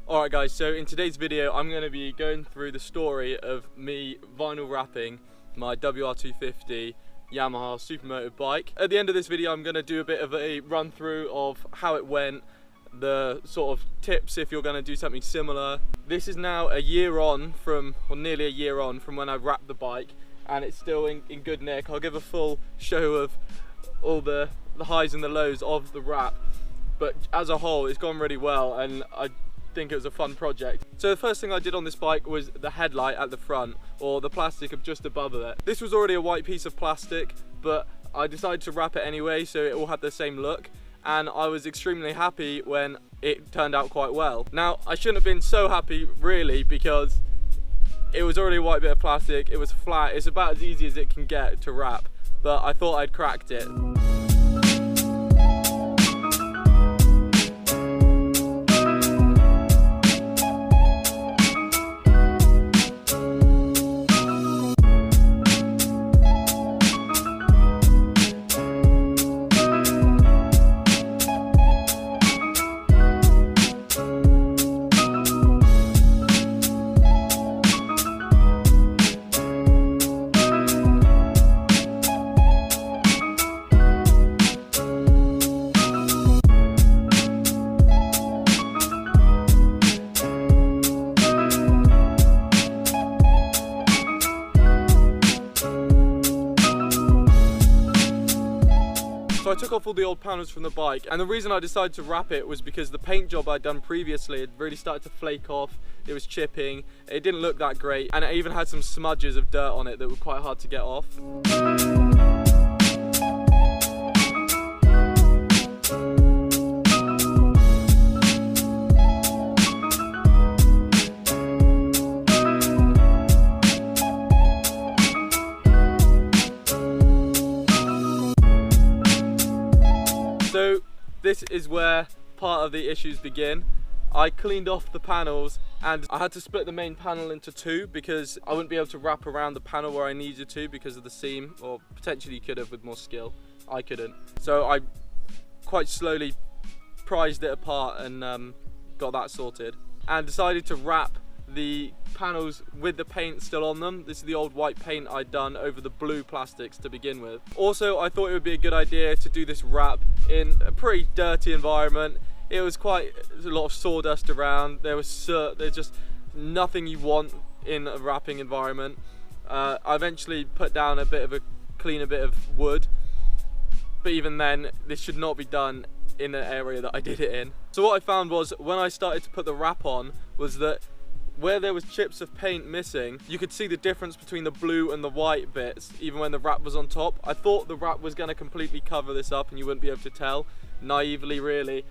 Alright guys, so in today's video I'm going to be going through the story of me vinyl wrapping my WR250 Yamaha supermoto bike. At the end of this video I'm going to do a bit of a run through of how it went, the sort of tips if you're going to do something similar. This is now a year on from, or nearly a year on from when I wrapped the bike, and it's still in good nick. I'll give a full show of all the highs and the lows of the wrap, but as a whole it's gone really well and I think it was a fun project. So the first thing I did on this bike was the headlight at the front, or the plastic of just above it. This was already a white piece of plastic, but I decided to wrap it anyway so it all had the same look, and I was extremely happy when it turned out quite well. Now I shouldn't have been so happy really, because it was already a white bit of plastic, it was flat, it's about as easy as it can get to wrap, but I thought I'd cracked it. So I took off all the old panels from the bike, and the reason I decided to wrap it was because the paint job I'd done previously had really started to flake off, it was chipping, it didn't look that great, and it even had some smudges of dirt on it that were quite hard to get off. So this is where part of the issues begin. I cleaned off the panels and I had to split the main panel into two because I wouldn't be able to wrap around the panel where I needed to because of the seam, or potentially could have with more skill. I couldn't. So I quite slowly prized it apart and got that sorted, and decided to wrap the panels with the paint still on them. This is the old white paint I'd done over the blue plastics to begin with. Also, I thought it would be a good idea to do this wrap in a pretty dirty environment. It was quite a lot of sawdust around, there was soot, there's just nothing you want in a wrapping environment. I eventually put down a cleaner bit of wood, but even then this should not be done in the area that I did it in. So what I found was, when I started to put the wrap on, was that where there was chips of paint missing, you could see the difference between the blue and the white bits, even when the wrap was on top. I thought the wrap was going to completely cover this up and you wouldn't be able to tell, naively really.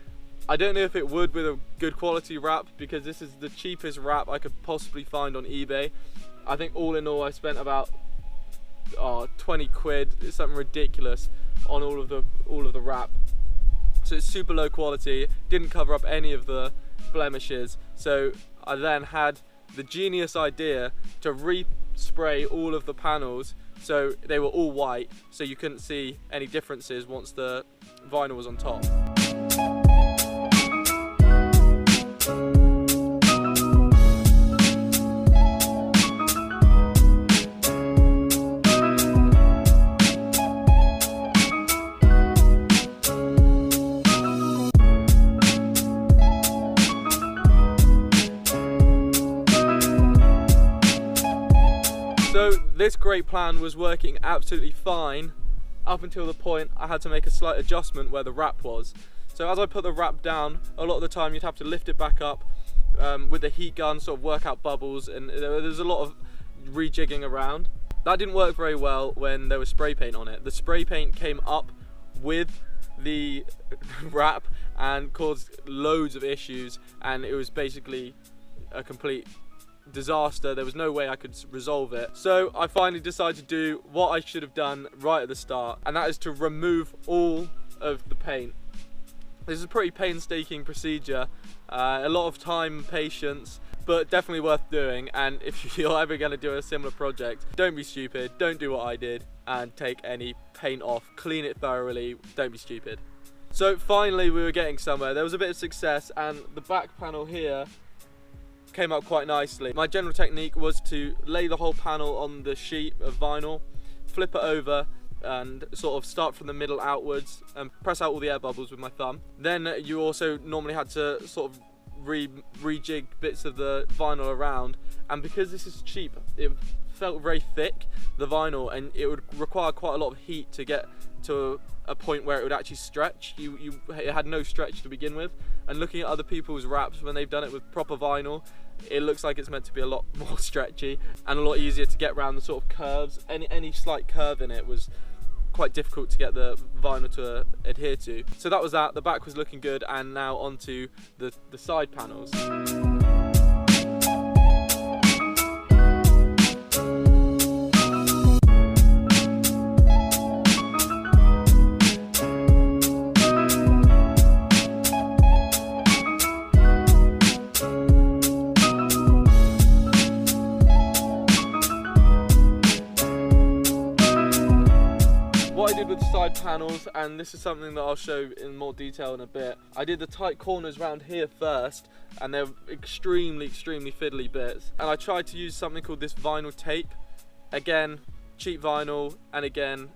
I don't know if it would with a good quality wrap, because this is the cheapest wrap I could possibly find on eBay. I think all in all I spent about 20 quid, it's something ridiculous, on all of the wrap. So it's super low quality, didn't cover up any of the blemishes. So I then had the genius idea to re-spray all of the panels so they were all white, so you couldn't see any differences once the vinyl was on top. So this great plan was working absolutely fine up until the point I had to make a slight adjustment where the wrap was. So as I put the wrap down, a lot of the time you'd have to lift it back up with the heat gun, sort of work out bubbles, and there's a lot of rejigging around. That didn't work very well when there was spray paint on it. The spray paint came up with the wrap and caused loads of issues, and it was basically a complete disaster. There was no way I could resolve it. So I finally decided to do what I should have done right at the start, and that is to remove all of the paint. This is a pretty painstaking procedure, a lot of time and patience, but definitely worth doing. And if you're ever going to do a similar project, don't be stupid, don't do what I did and take any paint off, clean it thoroughly, don't be stupid. So finally we were getting somewhere. There was a bit of success, and the back panel here came out quite nicely. My general technique was to lay the whole panel on the sheet of vinyl, flip it over, and sort of start from the middle outwards and press out all the air bubbles with my thumb. Then you also normally had to sort of rejig bits of the vinyl around, and because this is cheap, it felt very thick, the vinyl, and it would require quite a lot of heat to get to a point where it would actually stretch. It had no stretch to begin with, and looking at other people's wraps when they've done it with proper vinyl, it looks like it's meant to be a lot more stretchy and a lot easier to get around the sort of curves. Any slight curve in it was quite difficult to get the vinyl to adhere to. So that was that. The back was looking good, and now onto the side panels. What I did with the side panels, and this is something that I'll show in more detail in a bit, I did the tight corners around here first, and they're extremely fiddly bits, and I tried to use something called this vinyl tape. Again, cheap vinyl, and again,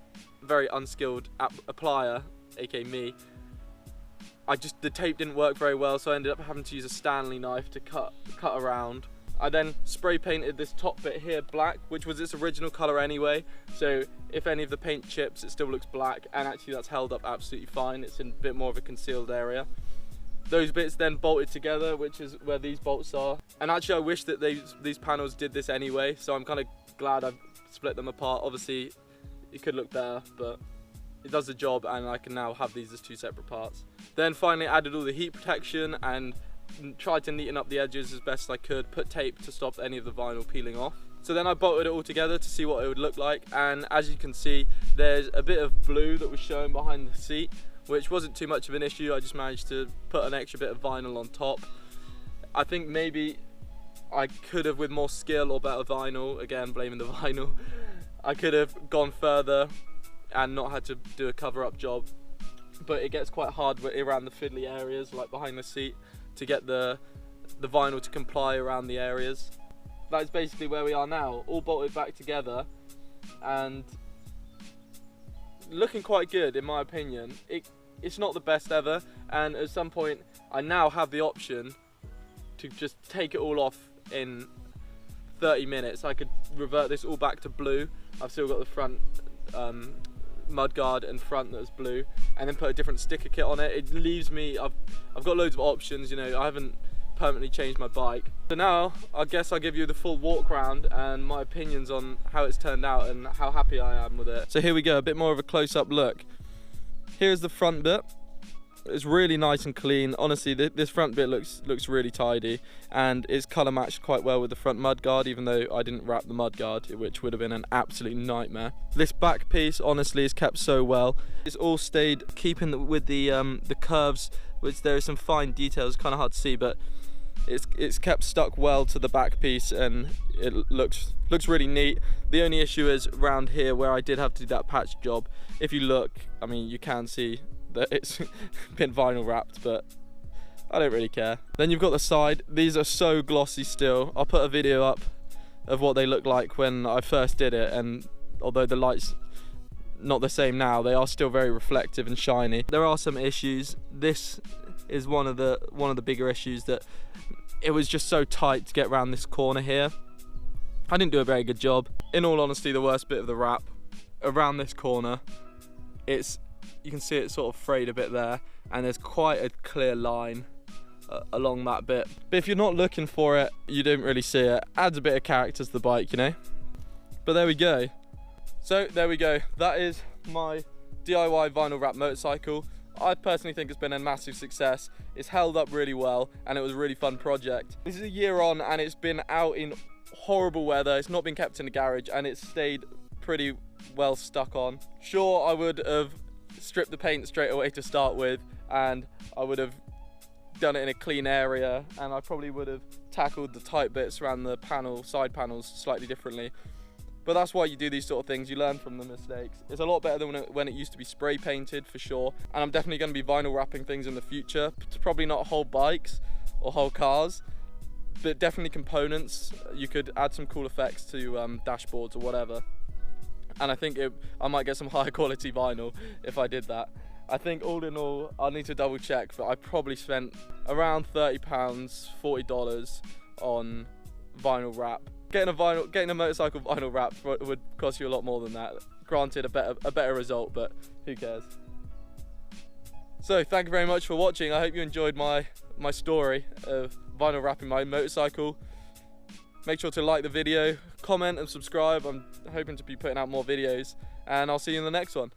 very unskilled applier, aka me. The tape didn't work very well, so I ended up having to use a Stanley knife to cut around. I then spray painted this top bit here black, which was its original colour anyway, so if any of the paint chips, it still looks black, and actually that's held up absolutely fine. It's in a bit more of a concealed area. Those bits then bolted together, which is where these bolts are, and actually I wish that these panels did this anyway, so I'm kind of glad I've split them apart. Obviously it could look better, but it does the job, and I can now have these as two separate parts. Then finally added all the heat protection and tried to neaten up the edges as best I could, put tape to stop any of the vinyl peeling off. So then I bolted it all together to see what it would look like, and as you can see, there's a bit of blue that was showing behind the seat, which wasn't too much of an issue. I just managed to put an extra bit of vinyl on top. I think maybe I could have, with more skill or better vinyl, again blaming the vinyl, I could have gone further and not had to do a cover-up job, but it gets quite hard around the fiddly areas, like behind the seat, to get the vinyl to comply around the areas. That's basically where we are now, all bolted back together and looking quite good in my opinion. It's not the best ever, and at some point I now have the option to just take it all off in 30 minutes. I could revert this all back to blue. I've still got the front mudguard and front that's blue, and then put a different sticker kit on it. It leaves me, I've got loads of options, you know, I haven't permanently changed my bike. So now I guess I'll give you the full walk round and my opinions on how it's turned out and how happy I am with it. So here we go, a bit more of a close-up look. Here's the front bit. It's really nice and clean. Honestly, this front bit looks really tidy, and it's colour matched quite well with the front mudguard, even though I didn't wrap the mudguard, which would have been an absolute nightmare. This back piece honestly is kept so well. It's all stayed keeping with the curves, which there are some fine details, kind of hard to see, but it's kept stuck well to the back piece, and it looks really neat. The only issue is around here where I did have to do that patch job. If you look, I mean, you can see that it's been vinyl wrapped, but I don't really care. Then you've got the side. These are so glossy still. I'll put a video up of what they look like when I first did it, and although the light's not the same now, they are still very reflective and shiny. There are some issues. This is one of the bigger issues, that it was just so tight to get around this corner here. I didn't do a very good job. In all honesty, the worst bit of the wrap, around this corner, you can see it sort of frayed a bit there, and there's quite a clear line along that bit. But if you're not looking for it, you don't really see it. Adds a bit of character to the bike, you know. But there we go. So there we go. That is my DIY vinyl wrap motorcycle. I personally think it's been a massive success. It's held up really well, and it was a really fun project. This is a year on, and it's been out in horrible weather. It's not been kept in a garage, and it's stayed pretty well stuck on. Sure, I would have stripped the paint straight away to start with, and I would have done it in a clean area, and I probably would have tackled the tight bits around the side panels slightly differently. But that's why you do these sort of things. You learn from the mistakes. It's a lot better than when it used to be spray painted, for sure. And I'm definitely going to be vinyl wrapping things in the future. Probably not whole bikes or whole cars, but definitely components. You could add some cool effects to dashboards or whatever. And I think I might get some higher quality vinyl if I did that. I think all in all, I need to double check, but I probably spent around £30, $40 on vinyl wrap. Getting a motorcycle vinyl wrap would cost you a lot more than that. Granted, a better result, but who cares? So thank you very much for watching. I hope you enjoyed my story of vinyl wrapping my motorcycle. Make sure to like the video, comment and subscribe. I'm hoping to be putting out more videos, and I'll see you in the next one.